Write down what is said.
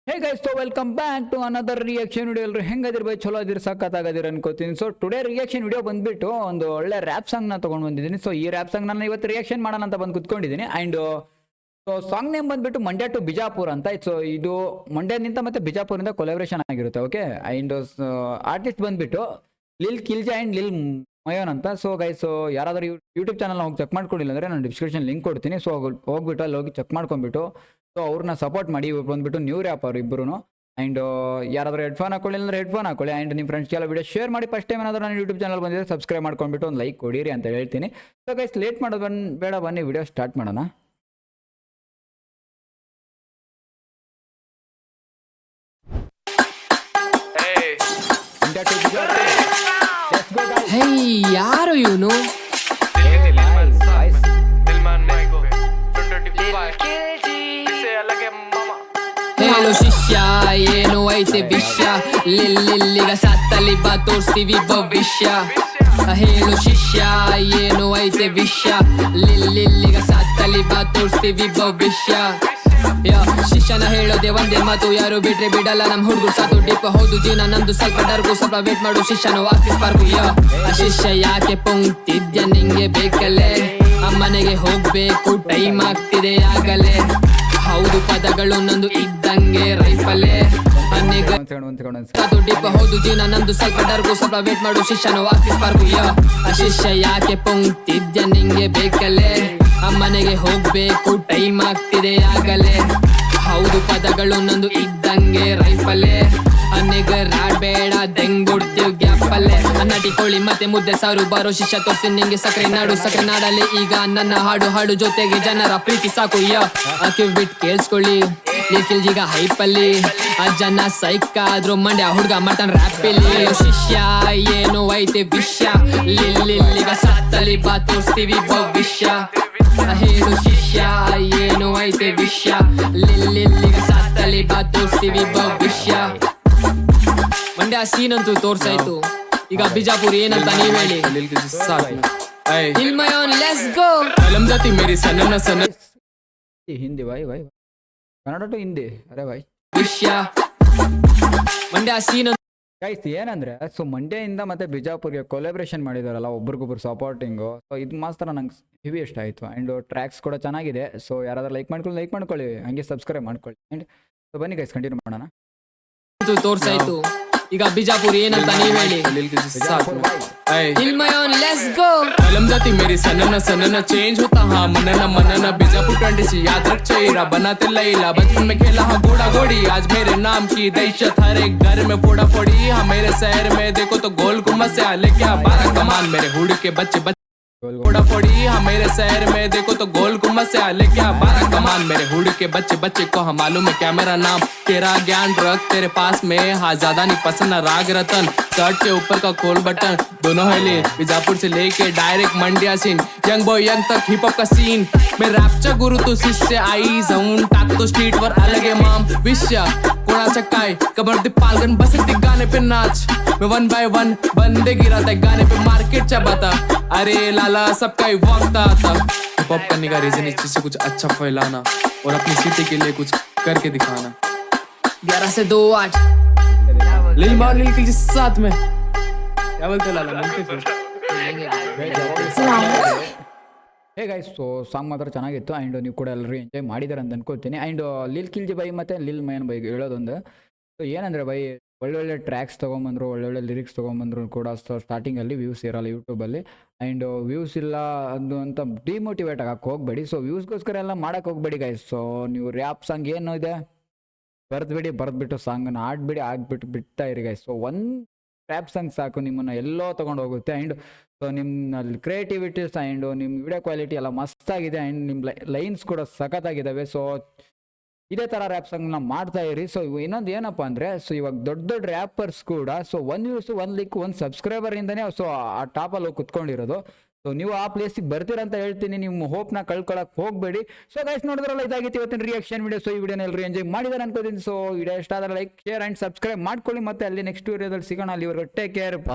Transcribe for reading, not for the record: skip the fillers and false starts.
Hey guys, so welcome back to another reaction video. ಎಲ್ಲರೂ ಹೆಂಗದಿರ್ by, ಚಲೋ ಅದಿರ್, ಸಕ್ಕತ್ತಾಗದಿರ ಅನ್ಕೋತೀನಿ. ಸೊ ಟುಡೇ ರಿಯಾಕ್ಷನ್ ವಿಡಿಯೋ ಬಂದ್ಬಿಟ್ಟು ಒಂದು ಒಳ್ಳೆ ರ್ಯಾಪ್ ಸಾಂಗ್ ನ ತಗೊಂಡು ಬಂದಿದ್ದೀನಿ. ಸೊ ಈ ರ್ಯಾಪ್ ಸಾಂಗ್ ನಾನು ಇವತ್ತು ರಿಯಾಕ್ಷನ್ ಮಾಡೋಣ ಅಂತ ಬಂದು ಕುತ್ಕೊಂಡಿದ್ದೀನಿ. ಅಂಡ್ ಸೊ ಸಾಂಗ್ ನೇಮ್ ಬಂದ್ಬಿಟ್ಟು ಮಂಡ್ಯ ಟು ಬಿಜಾಪುರ್ ಅಂತ. ಸೊ ಇದು ಮಂಡ್ಯದಿಂದ ಮತ್ತೆ ಬಿಜಾಪುರಿಂದ ಕೊಲಾಬ್ರೇಷನ್ ಆಗಿರುತ್ತೆ. ಓಕೆ, ಅಂಡ್ ಆರ್ಟಿಸ್ಟ್ ಬಂದ್ಬಿಟ್ಟು ಲಿಲ್ ಕಿಲ್ಜಾ ಅಂಡ್ ಲಿಲ್ ಮಯೋನ್ ಅಂತ. ಸೊ ಗೈಸ್, ಯಾರಾದ್ರೂ ಯೂಟ್ಯೂಬ್ ಚಾನಲ್ ಹೋಗಿ ಚೆಕ್ ಮಾಡ್ಕೊಂಡಿಲ್ಲ ಅಂದ್ರೆ ನಾನು ಡಿಸ್ಕ್ರಿಪ್ಷನ್ ಲಿಂಕ್ ಕೊಡ್ತೀನಿ. ಸೊ ಹೋಗ್ಬಿಟ್ಟು ಅಲ್ಲಿ ಹೋಗಿ ಚೆಕ್ ಮಾಡ್ಕೊಂಡ್ಬಿಟ್ಟು ಸೊ ಅವ್ರನ್ನ ಸಪೋರ್ಟ್ ಮಾಡಿ. ಇವ್ರು ಬಂದ್ಬಿಟ್ಟು ನ್ಯೂ ರ್ಯಾಪ್ ಅವರು ಇಬ್ಬರು. ಅಂಡ್ ಯಾರಾದ್ರೂ ಹೆಡ್ಫೋನ್ ಹಾಕೊಳ್ಳಿ ಅಂದ್ರೆ ಹೆಡ್ಫೋನ್ ಹಾಕೊಳ್ಳಿ. ಅಂಡ್ ನಿಮ್ಮ ಫ್ರೆಂಡ್ಸ್ಗೆಲ್ಲ ವಿಡಿಯೋ ಶೇರ್ ಮಾಡಿ. ಫಸ್ಟ್ ಟೈಮ್ ಏನಾದರೂ ನಾನು ಯೂಟ್ಯೂಬ್ ಚಾನಲ್ ಬಂದಿದ್ರೆ ಸಬ್ಸ್ಕ್ರೈಬ್ ಮಾಡ್ಕೊಂಡ್ಬಿಟ್ಟು ಒಂದು ಲೈಕ್ ಕೊಡಿರಿ ಅಂತ ಹೇಳ್ತೀನಿ. ಸೊ ಗೈಸ್, ಲೇಟ್ ಮಾಡೋದು ಬೇಡ, ಬನ್ನಿ ವಿಡಿಯೋ ಸ್ಟಾರ್ಟ್ ಮಾಡೋಣ. ಹೇ, ಯಾರು ಇವನು? ಹೇಳು ಶಿಷ್ಯ, ಏನು ಐತೆ ವಿಷಯ? ಲಿಲ್ಲಿಗ ಸತ್ತಲಿ ಬಾ, ತೋರಿಸ್ತೀವಿ ಭವಿಷ್ಯ. ಹೇಳು ಶಿಷ್ಯ, ಏನು ಐತೆ ವಿಷಯ? ಲಿಲ್ಲಿಗ ಸತ್ತಲಿ ಬಾ, ತೋರಿಸ್ತೀವಿ ಭವಿಷ್ಯ. ಶಿಷ್ಯನ ಹೇಳೋದೆ ಒಂದೇ ಮಾತು, ಯಾರು ಬಿಟ್ರೆ ಬಿಡಲ್ಲ ನಮ್ ಹುಡುಗರು ಸಾತು. ಡಿಪ್ ಹೌದು ಜೀವನ ನಮ್ದು, ಸ್ವಲ್ಪ ಡರ್ಗು, ಸ್ವಲ್ಪ ವೇಟ್ ಮಾಡು, ಶಿಷ್ಯನು ವಾಕಿಸ್ಬಾರ್ದು. ಶಿಷ್ಯ ಯಾಕೆ ಪೊಂಗ್ತಿದ್ಯ, ನಿಂಗೆ ಬೇಕಲ್ಲೇ ಅಮ್ಮನೆಗೆ ಹೋಗ್ಬೇಕು, ಟೈಮ್ ಆಗ್ತಿದೆ ಆಗಲೇ. ಹೌದು ಪದಗಳು ನಂದು ಇದ್ದಂಗೆ ರೈಫಲೇ. ಡಿಪ್ ಹೌದು ಜೀವನ ನಮ್ದು, ಸ್ವಲ್ಪ ಡರ್ಗು, ಸ್ವಲ್ಪ ವೇಟ್ ಮಾಡು, ಶಿಷ್ಯನು ವಾಕಿಸ್ಬಾರ್ದು. ಶಿಷ್ಯ ಯಾಕೆ ಪೊಂಗ್ತಿದ್ಯ, ನಿಂಗೆ ಬೇಕಲ್ಲೇ ಅಮ್ಮನೆಗೆ ಹೋಗ್ಬೇಕು, ಟೈಮ್ ಆಗ್ತಿದೆ ಆಗಲೇ. ಹೌದು ಪದಗಳು ನಂದು ಇದ್ದಂಗೆ ರೈಫಲೇ. ರಾಡ್ಬೇಡ ದೆಂಗುಡ್ತೀವ್ ಗ್ಯಾಪಲ್ಲೇ. ಅನ್ನಟಿಕೊಳ್ಳಿ ಮತ್ತೆ ಮುದ್ದೆ ಸಾರು ಬಾರೋ, ಶಿಷ್ಯ ತೋರ್ಸಿ ನಿಂಗೆ ಸಕ್ಕರೆ ನಾಡು. ಸಕ್ಕರೆ ನಾಡಲ್ಲಿ ಈಗ ನನ್ನ ಹಾಡು ಹಾಡು, ಜೊತೆಗೆ ಜನರ ಪ್ರೀತಿ ಸಾಕು. ಕಿವ್ ಬಿಟ್ ಕೇಳಿಸ್ಕೊಳ್ಳಿ, ಈಗ ಹೈಪಲ್ಲಿ ಜನ ಸೈಕ್ ಆದ್ರು, ಮಂಡ್ಯ ಹುಡ್ಗ ಮಟನ್ ರ್ಯಾಪಿಲ್ಲಿ. ಶಿಷ್ಯ ಏನು ಐತೆ ವಿಷಯ? ಲಿಲ್ಲಿಗ ಸತ್ತಲಿ ಬಾ, ತೋರಿಸ್ತೀವಿ ಭವಿಷ್ಯ. ಹೇಳು ಶಿಷ್ಯ, ಏನು ಐತೆ ವಿಷಯ? ಲಿಲ್ಲಿಗ ಸತ್ತಲಿ ಬಾ, ತೋರಿಸ್ತೀವಿ ಭವಿಷ್ಯ. ಮಂಡ್ಯ ಸೀನ್ ಅಂತೂ ತೋರ್ಸಾಯ್ತು, ಈಗ ಬಿಜಾಪುರ್ ಏನಂತ ನೀವ್ ಹೇಳಿ. Let's go. ಹಿಂದಿ ಭಾಯ್ ಕನ್ನಡ ಟು ಹಿಂದಿ, ಅರೆ ಭಾಯ್ ವಿಷಯ. ಮಂಡ್ಯ ಸೀನ್ ಗೈಸ್ ಏನಂದ್ರೆ, ಸೊ ಮಂಡ್ಯದಿಂದ ಮತ್ತೆ ಬಿಜಾಪುರ್ಗೆ ಕೊಲಾಬ್ರೇಷನ್ ಮಾಡಿದಾರಲ್ಲ, ಒಬ್ರಿಗೊಬ್ರು ಸಪೋರ್ಟಿಂಗು. ಸೊ ಇದು ಮಾತ್ರ ನಂಗೆ ಹೆವಿ ಇಷ್ಟ ಆಯಿತು. ಆ್ಯಂಡ್ ಟ್ರ್ಯಾಕ್ಸ್ ಕೂಡ ಚೆನ್ನಾಗಿದೆ. ಸೊ ಯಾರಾದ್ರೂ ಲೈಕ್ ಮಾಡ್ಕೊಳ್ಳಿ, ಹಂಗೆ ಸಬ್ಸ್ಕ್ರೈಬ್ ಮಾಡ್ಕೊಳ್ಳಿ. ಆ್ಯಂಡ್ ಸೊ ಬನ್ನಿ ಗೈಸ್, ಕಂಟಿನ್ಯೂ ಮಾಡೋಣ. ತೋರ್ಸಾಯ್ತು, ಈಗ ಬಿಜಾಪುರ್ ಏನಂತ ನೀವ್ ಹೇಳಿ. ಲೆಟ್ಸ್ ಗೋ. कलम जाती मेरी सनना सनना चेंज होता हाँ मनना मनना। बीजापुर 20 से याद रख चेहरा बनाते लैला। बचपन में खेला हाँ घोड़ा घोड़ी, आज मेरे नाम की दहशत हर एक घर में फोड़ा फोड़ी। हाँ मेरे शहर में देखो तो गोल गुम्बद से आले क्या 12 कमान। मेरे हुड के बच्चे फोड़ा फोड़ी। हाँ मेरे शहर में देखो तो गोल गुम्बद से आले क्या 12 कमान। मेरे हुड के बच्चे को हम मालूम है क्या मेरा नाम। तेरा ज्ञान रख तेरे पास में, हाँ ज्यादा नहीं पसंद राग रतन। शर्ट के ऊपर का खोल बटन दोनों है ले। बीजापुर से लेके डायरेक्ट मंडिया सीन, यंग बॉय यंग तक हिप हॉप का सीन। मैं रॅपचा गुरु तू शिष्य आई जाऊन टाकतो स्ट्रीट वर अलग है माम विषय। कोणाचा काय कबड्डी पालगन बसती गाने पे नाच। मैं 1 by 1 बंदे गिराता गाने पे मार्केटच्या बाता। अरे लाला सबका ही वक्त आता। हिप हॉप करने का रीजन इस चीज से कुछ अच्छा फैलाना और अपनी सिटी के लिए कुछ करके दिखाना। 11 से 2 8 लिल मार लिल के साथ में क्या बोलते लाला मिलते फिर। ಹೇ ಗೈಸ್, ಸೊ ಸಾಂಗ್ ಮಾತ್ರ ಚೆನ್ನಾಗಿತ್ತು. ಆ್ಯಂಡ್ ನೀವು ಕೂಡ ಎಲ್ಲರೂ ಎಂಜಾಯ್ ಮಾಡಿದಾರೆ ಅಂತ ಅನ್ಕೋತೀನಿ. ಆ್ಯಂಡ್ ಲಿಲ್ ಕಿಲ್ಜಿ ಬೈ ಮತ್ತು ಲಿಲ್ ಮಯನ್ ಬೈ ಹೇಳೋದೊಂದು, ಸೊ ಏನಂದರೆ ಬೈ ಒಳ್ಳೊಳ್ಳೆ ಟ್ರ್ಯಾಕ್ಸ್ ತೊಗೊಂಬಂದರು, ಒಳ್ಳೊಳ್ಳೆ ಲಿರಿಕ್ಸ್ ತೊಗೊಂಬಂದ್ರು ಕೂಡ. ಸೊ ಸ್ಟಾರ್ಟಿಂಗಲ್ಲಿ ವ್ಯೂಸ್ ಇರೋಲ್ಲ ಯೂಟ್ಯೂಬಲ್ಲಿ. ಆ್ಯಂಡ್ ವ್ಯೂಸ್ ಇಲ್ಲ ಅದು ಅಂತ ಡಿಮೋಟಿವೇಟ್ ಆಗಕ್ಕೆ ಹೋಗಬೇಡಿ. ಸೊ ವ್ಯೂಸ್ಗೋಸ್ಕರ ಎಲ್ಲ ಮಾಡೋಕ್ಕೆ ಹೋಗಬೇಡಿ ಗೈಸ್. ಸೊ ನೀವು ರ್ಯಾಪ್ ಸಾಂಗ್ ಏನು ಇದೆ ಬರೆದ್ಬಿಟ್ಟು ಸಾಂಗನ್ನು ಆಡ್ಬಿಟ್ಟು ಬಿಡ್ತಾ ಇರಿ ಗೈಸ್. ಸೊ ಒಂದು ರ್ಯಾಪ್ ಸಾಂಗ್ ಸಾಕು, ನಿಮ್ಮನ್ನು ಎಲ್ಲೋ ತೊಗೊಂಡು ಹೋಗುತ್ತೆ. ಆ್ಯಂಡ್ ಸೊ ನಿಮ್ಮಲ್ಲಿ ಕ್ರಿಯೇಟಿವಿಟೀಸ್ ಆ್ಯಂಡ್ ನಿಮ್ಮ ವಿಡಿಯೋ ಕ್ವಾಲಿಟಿ ಎಲ್ಲ ಮಸ್ತಾಗಿದೆ. ಆ್ಯಂಡ್ ನಿಮ್ಮ ಲೈನ್ಸ್ ಕೂಡ ಸಖತ್ತಾಗಿದ್ದಾವೆ. ಸೊ ಇದೇ ಥರ ರ್ಯಾಪ್ ಸಾಂಗ್ನ ಮಾಡ್ತಾ ಇರಿ. ಸೊ ಇನ್ನೊಂದು ಏನಪ್ಪ ಅಂದರೆ, ಸೊ ಇವಾಗ ದೊಡ್ಡ ರ್ಯಾಪರ್ಸ್ ಕೂಡ ಸೊ 1 ವ್ಯೂಸ್ 1 ಲೈಕ್ 1 ಸಬ್ಸ್ಕ್ರೈಬರಿಂದನೇ ಸೊ ಆ ಟಾಪಲ್ಲಿ ಹೋಗಿ ಕುತ್ಕೊಂಡಿರೋದು. ಸೊ ನೀವು ಆ ಪ್ಲೇಸಿಗೆ ಬರ್ತೀರಂತ ಹೇಳ್ತೀನಿ. ನಿಮ್ಮ ಹೋಪ್ನ ಕಳ್ಕೊಳಕ್ಕೆ ಹೋಗಬೇಡಿ. ಸೊ ಗೈಸ್, ನೋಡಿದ್ರಲ್ಲ, ಇದಾಗಿತ್ತು ಇವತ್ತಿನ ರಿಯಾಕ್ಷನ್ ವಿಡಿಯೋ. ಸೊ ಈ ವಿಡಿಯೋನ ಎಲ್ಲರೂ ಎಂಜಾಯ್ ಮಾಡಿದಾರೆ ಅನ್ಕೋತೀನಿ. ಸೊ ವಿಡಿಯೋ ಇಷ್ಟ ಆದರೆ ಲೈಕ್ ಶೇರ್ ಆ್ಯಂಡ್ ಸಬ್ಸ್ಕ್ರೈಬ್ ಮಾಡ್ಕೊಳ್ಳಿ. ಮತ್ತೆ ಅಲ್ಲಿ ನೆಕ್ಸ್ಟ್ ವಿಡಿಯೋದಲ್ಲಿ ಸಿಗೋಣ. ಅಲ್ಲಿವರೆಗೂ ಟೇಕ್ ಕೇರ್, ಬಾಯ್.